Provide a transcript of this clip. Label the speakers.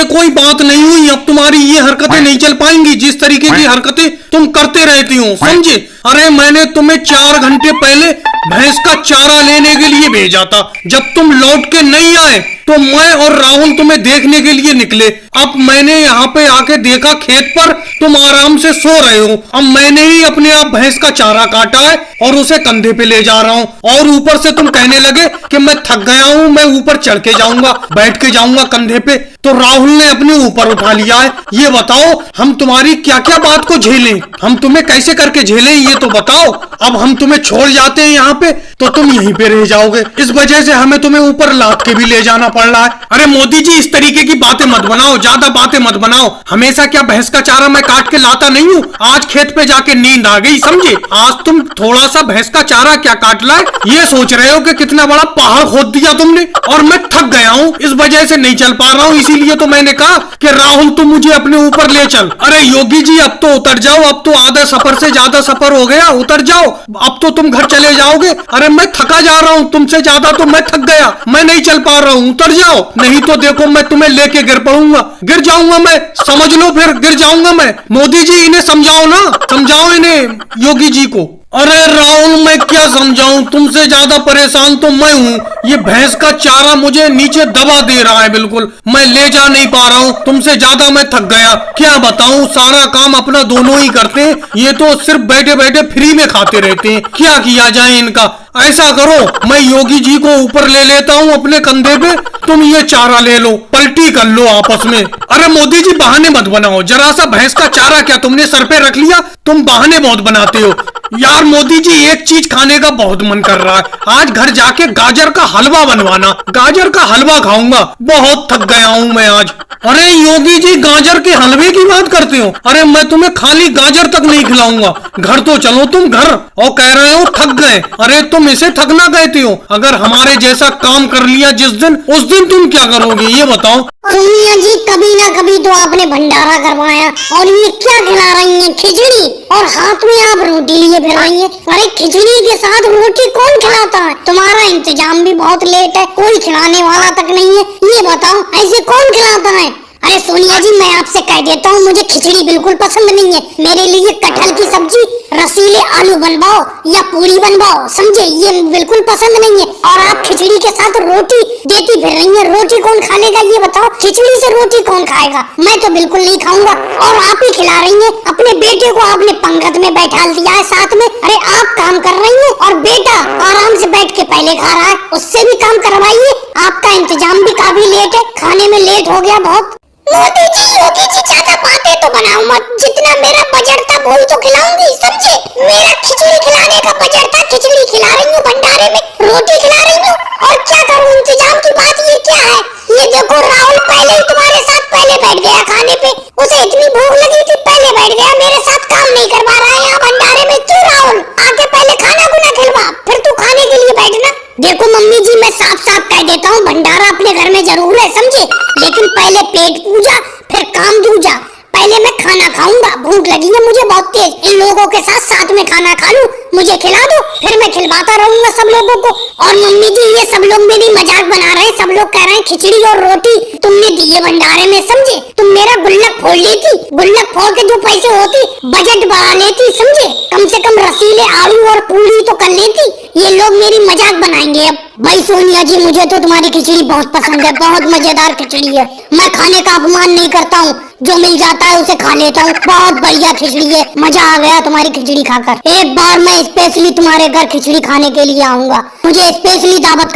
Speaker 1: ये कोई बात नहीं हुई, अब तुम्हारी ये हरकतें नहीं चल पाएंगी, जिस तरीके की हरकतें तुम करते रहती हो, समझे? अरे मैंने तुम्हें 4 घंटे पहले भैंस का चारा लेने के लिए भेजा था। जब तुम लौट के नहीं आए तो मैं और राहुल तुम्हें देखने के लिए निकले। अब मैंने यहाँ पे आके देखा खेत पर तुम आराम से सो रहे हो। अब मैंने ही अपने आप भैंस का चारा काटा है और उसे कंधे पे ले जा रहा हूँ, और ऊपर से तुम कहने लगे कि मैं थक गया हूँ, मैं ऊपर चढ़ के जाऊंगा, बैठ के जाऊंगा कंधे पे। तो राहुल ने अपने ऊपर उठा लिया है। ये बताओ हम तुम्हारी क्या क्या बात को झेलें, हम तुम्हें कैसे करके झेलें, ये तो बताओ। अब हम तुम्हें छोड़ जाते हैं यहाँ पे तो तुम यहीं पे रह जाओगे, इस वजह से हमें तुम्हें ऊपर लाद के भी ले जाना पड़ रहा है। अरे मोदी जी, इस तरीके की बातें मत बनाओ, ज्यादा बातें मत बनाओ। हमेशा क्या भैंस का चारा मैं काट के लाता नहीं हूँ? आज खेत पे जाके नींद आ गई, समझे? आज तुम थोड़ा सा भैंस का चारा क्या काट लाए, ये सोच रहे हो कि कितना बड़ा पहाड़ खोद दिया तुमने, और मैं थक गया हूँ, इस वजह से नहीं चल पा रहा हूँ। इसीलिए तो मैंने कहा कि राहुल तुम मुझे अपने ऊपर ले चल। अरे योगी जी, अब तो उतर जाओ, अब तो आधा सफर से ज्यादा सफर हो गया, उतर जाओ, अब तो तुम घर चले जाओगे। अरे मैं थका जा रहा हूँ, तुमसे ज्यादा तो मैं थक गया, मैं नहीं चल पा रहा हूँ, उतर जाओ, नहीं तो देखो मैं तुम्हें लेके गिर पड़ूंगा, गिर जाऊंगा मैं, समझ लो, फिर गिर जाऊंगा मैं। मोदी जी इन्हें समझाओ ना, समझाओ इन्हें, योगी जी को। अरे राहुल, मैं क्या समझाऊं, तुमसे ज्यादा परेशान तो मैं हूँ। ये भैंस का चारा मुझे नीचे दबा दे रहा है, बिल्कुल मैं ले जा नहीं पा रहा हूँ, तुमसे ज्यादा मैं थक गया। क्या बताऊं, सारा काम अपना दोनों ही करते हैं, ये तो सिर्फ बैठे बैठे फ्री में खाते रहते हैं। क्या किया जाए इनका? ऐसा करो, मैं योगी जी को ऊपर ले लेता हूँ अपने कंधे पे, तुम ये चारा ले लो, पलटी कर लो आपस में। अरे मोदी जी, बहाने मत बनाओ, जरा सा भैंस का चारा क्या तुमने सर पे रख लिया? तुम बहाने बहुत बनाते हो यार। मोदी जी, एक चीज खाने का बहुत मन कर रहा है, आज घर जाके गाजर का हलवा बनवाना, गाजर का हलवा खाऊंगा, बहुत थक गया हूँ मैं आज। अरे योगी जी, गाजर के हलवे की बात करते हो? अरे मैं तुम्हें खाली गाजर तक नहीं खिलाऊंगा, घर तो चलो तुम घर, और कह रहे हो थक गए। अरे तुम इसे थकना कहते हो? अगर हमारे जैसा काम कर लिया जिस दिन, उस दिन तुम क्या करोगे ये बताओ?
Speaker 2: सोनिया जी, कभी ना कभी तो आपने भंडारा करवाया, और ये क्या खिला रही हैं? खिचड़ी, और हाथ में आप रोटी लिए फिर रही हैं। अरे खिचड़ी के साथ रोटी कौन खिलाता है? तुम्हारा इंतजाम भी बहुत लेट है, कोई खिलाने वाला तक नहीं है, ये बताओ ऐसे कौन खिलाता है? अरे सोनिया जी, मैं आपसे कह देता हूँ, मुझे खिचड़ी बिल्कुल पसंद नहीं है। मेरे लिए कटहल की सब्जी, रसीले आलू बनवाओ या पूरी बनवाओ, समझे? ये बिल्कुल पसंद नहीं है। और आप खिचड़ी के साथ रोटी देती फिर रही हैं, रोटी कौन खा लेगा ये बताओ? खिचड़ी से रोटी कौन खाएगा? मैं तो बिल्कुल नहीं खाऊंगा, और आप ही खिला रही हैं। अपने बेटे को आपने पंगत में बैठा दिया है साथ में। अरे आप काम कर रही हैं और बेटा आराम से बैठ के पहले खा रहा है, उससे भी काम करवाइए। आपका इंतजाम भी काफी लेट है, खाने में लेट हो गया बहुत। मोदी जी, योगी जी, ज्यादा बातें तो बनाओ मत, जितना मेरा बजट था वही तो खिलाऊंगी, समझे? मेरा खिचड़ी खिलाने का बजट था, खिचड़ी खिला रही हूँ, भंडारे में रोटी खिला रही हूँ, और क्या करूँ? इंतजाम की बात ये क्या है? ये देखो, राहुल पहले ही तुम्हारे साथ पहले बैठ गया खाने पे, उसे इतनी भूख लगी थी, पहले बैठ गया, मेरे साथ काम नहीं करवा रहा है यहाँ भंडारे में। क्यों राहुल? आके पहले खाना गुना खिलवा, फिर तू खाने के लिए बैठना। देखो मम्मी जी, मैं साफ साफ कह देता हूँ, भंडारा अपने घर में जरूर है, समझे? लेकिन पहले पेट पूजा, फिर काम दूजा। पहले मैं खाना खाऊंगा, भूख लगी है मुझे बहुत तेज, इन लोगों के साथ साथ में खाना खा लूं, मुझे खिला दो, फिर मैं खिलवाता रहूंगा सब लोगों को। और मम्मी जी, ये सब लोग मेरी मजाक बना रहे हैं, सब लोग कह रहे हैं खिचड़ी और रोटी तुमने दिए भंडारे में, समझे? तुम मेरा गुल्लक फोड़ लेती, गुल्लक फोड़ के जो पैसे होती बजट बढ़ा लेती, समझे? कम से कम रसीले आलू और पूरी तो कर लेती। ये लोग मेरी मजाक बनाएंगे अब। भाई सोनिया जी, मुझे तो तुम्हारी खिचड़ी बहुत पसंद है, बहुत मजेदार खिचड़ी है, मैं खाने का अपमान नहीं करता हूँ, जो मिल जाता है उसे खा लेता हूँ। बहुत बढ़िया खिचड़ी है, मजा आ गया तुम्हारी खिचड़ी खाकर। एक बार मैं स्पेशली तुम्हारे घर खिचड़ी खाने के लिए आऊंगा, मुझे स्पेशली दावत